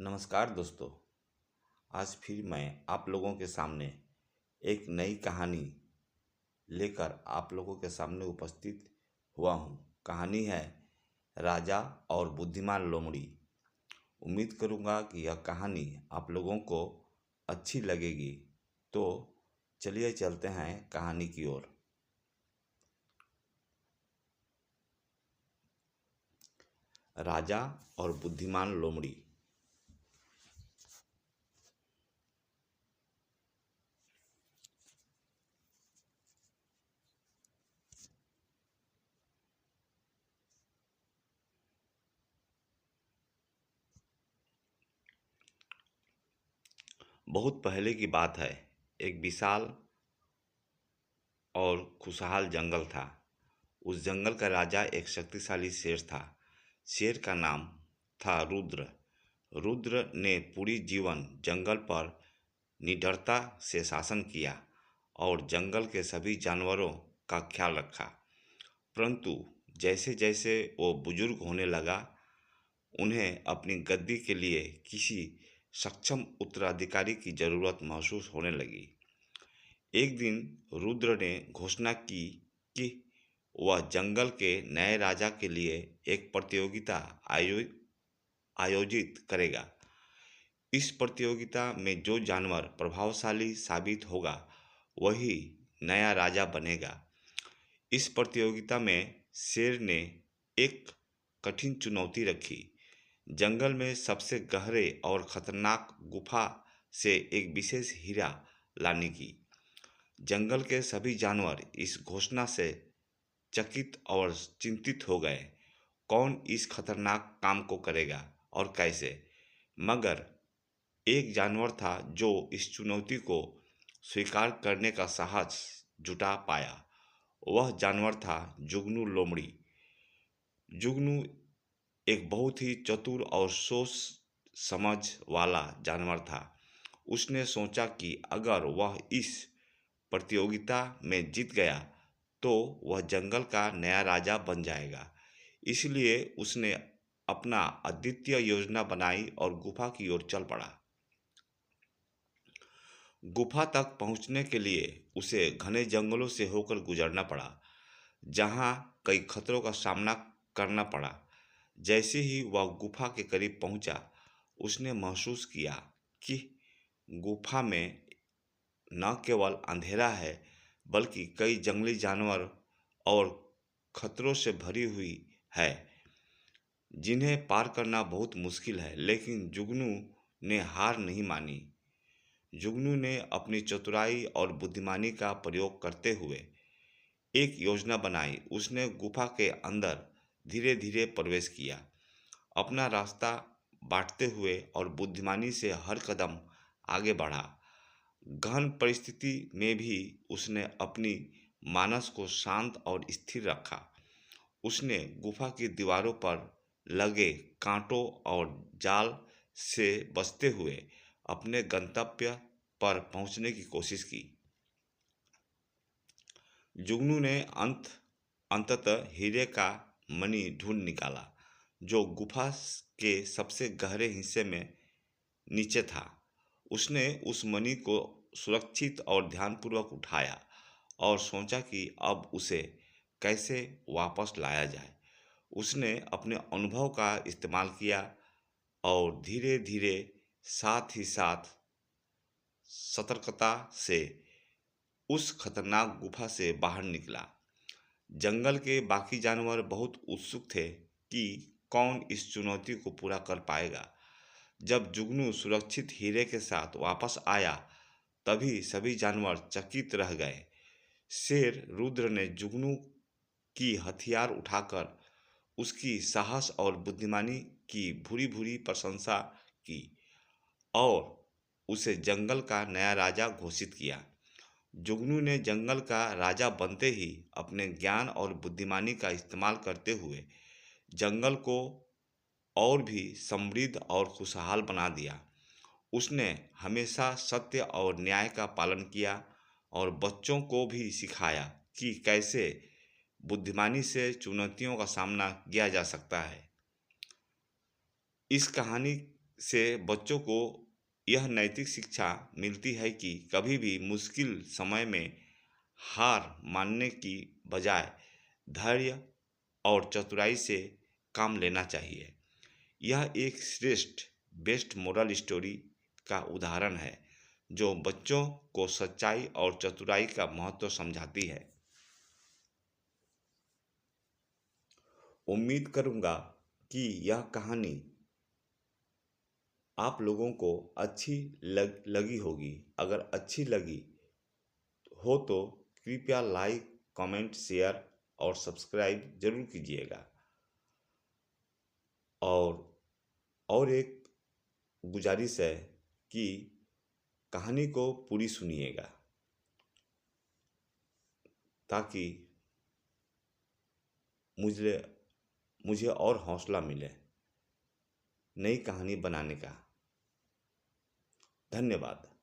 नमस्कार दोस्तों। आज फिर मैं आप लोगों के सामने एक नई कहानी लेकर आप लोगों के सामने उपस्थित हुआ हूँ। कहानी है राजा और बुद्धिमान लोमड़ी। उम्मीद करूँगा कि यह कहानी आप लोगों को अच्छी लगेगी। तो चलिए चलते हैं कहानी की ओर। राजा और बुद्धिमान लोमड़ी। बहुत पहले की बात है। एक विशाल और खुशहाल जंगल था। उस जंगल का राजा एक शक्तिशाली शेर था। शेर का नाम था रुद्र। रुद्र ने पूरी जीवन जंगल पर निडरता से शासन किया और जंगल के सभी जानवरों का ख्याल रखा। परंतु जैसे जैसे वो बुजुर्ग होने लगा, उन्हें अपनी गद्दी के लिए किसी सक्षम उत्तराधिकारी की जरूरत महसूस होने लगी। एक दिन रुद्र ने घोषणा की कि वह जंगल के नए राजा के लिए एक प्रतियोगिता आयोजित करेगा। इस प्रतियोगिता में जो जानवर प्रभावशाली साबित होगा, वही नया राजा बनेगा। इस प्रतियोगिता में शेर ने एक कठिन चुनौती रखी। जंगल में सबसे गहरे और खतरनाक गुफा से एक विशेष हीरा लाने की। जंगल के सभी जानवर इस घोषणा से चकित और चिंतित हो गए। कौन इस खतरनाक काम को करेगा और कैसे? मगर एक जानवर था जो इस चुनौती को स्वीकार करने का साहस जुटा पाया। वह जानवर था जुगनू लोमड़ी। जुगनू एक बहुत ही चतुर और सोच समझ वाला जानवर था। उसने सोचा कि अगर वह इस प्रतियोगिता में जीत गया तो वह जंगल का नया राजा बन जाएगा। इसलिए उसने अपना अद्वितीय योजना बनाई और गुफा की ओर चल पड़ा। गुफा तक पहुंचने के लिए उसे घने जंगलों से होकर गुजरना पड़ा, जहां कई खतरों का सामना करना पड़ा। जैसे ही वह गुफा के करीब पहुंचा, उसने महसूस किया कि गुफा में न केवल अंधेरा है, बल्कि कई जंगली जानवर और खतरों से भरी हुई है, जिन्हें पार करना बहुत मुश्किल है। लेकिन जुगनू ने हार नहीं मानी। जुगनू ने अपनी चतुराई और बुद्धिमानी का प्रयोग करते हुए एक योजना बनाई। उसने गुफा के अंदर धीरे धीरे प्रवेश किया, अपना रास्ता बांटते हुए और बुद्धिमानी से हर कदम आगे बढ़ा। गहन परिस्थिति में भी उसने अपनी मानस को शांत और स्थिर रखा। उसने गुफा की दीवारों पर लगे कांटों और जाल से बचते हुए अपने गंतव्य पर पहुंचने की कोशिश की। जुगनू ने अंततः हीरे का मणि ढूंढ निकाला, जो गुफा के सबसे गहरे हिस्से में नीचे था। उसने उस मणि को सुरक्षित और ध्यानपूर्वक उठाया और सोचा कि अब उसे कैसे वापस लाया जाए। उसने अपने अनुभव का इस्तेमाल किया और धीरे धीरे, साथ ही साथ सतर्कता से उस खतरनाक गुफा से बाहर निकला। जंगल के बाकी जानवर बहुत उत्सुक थे कि कौन इस चुनौती को पूरा कर पाएगा। जब जुगनू सुरक्षित हीरे के साथ वापस आया, तभी सभी जानवर चकित रह गए। शेर रुद्र ने जुगनू की हथियार उठाकर उसकी साहस और बुद्धिमानी की भूरी भूरी प्रशंसा की और उसे जंगल का नया राजा घोषित किया। जुगनू ने जंगल का राजा बनते ही अपने ज्ञान और बुद्धिमानी का इस्तेमाल करते हुए जंगल को और भी समृद्ध और खुशहाल बना दिया। उसने हमेशा सत्य और न्याय का पालन किया और बच्चों को भी सिखाया कि कैसे बुद्धिमानी से चुनौतियों का सामना किया जा सकता है। इस कहानी से बच्चों को यह नैतिक शिक्षा मिलती है कि कभी भी मुश्किल समय में हार मानने की बजाय धैर्य और चतुराई से काम लेना चाहिए। यह एक श्रेष्ठ बेस्ट मोरल स्टोरी का उदाहरण है जो बच्चों को सच्चाई और चतुराई का महत्व समझाती है। उम्मीद करूँगा कि यह कहानी आप लोगों को अच्छी लगी होगी। अगर अच्छी लगी हो तो कृपया लाइक, कमेंट, शेयर और सब्सक्राइब जरूर कीजिएगा। और एक गुजारिश है कि कहानी को पूरी सुनिएगा ताकि मुझे मुझे और हौसला मिले नई कहानी बनाने का। धन्यवाद।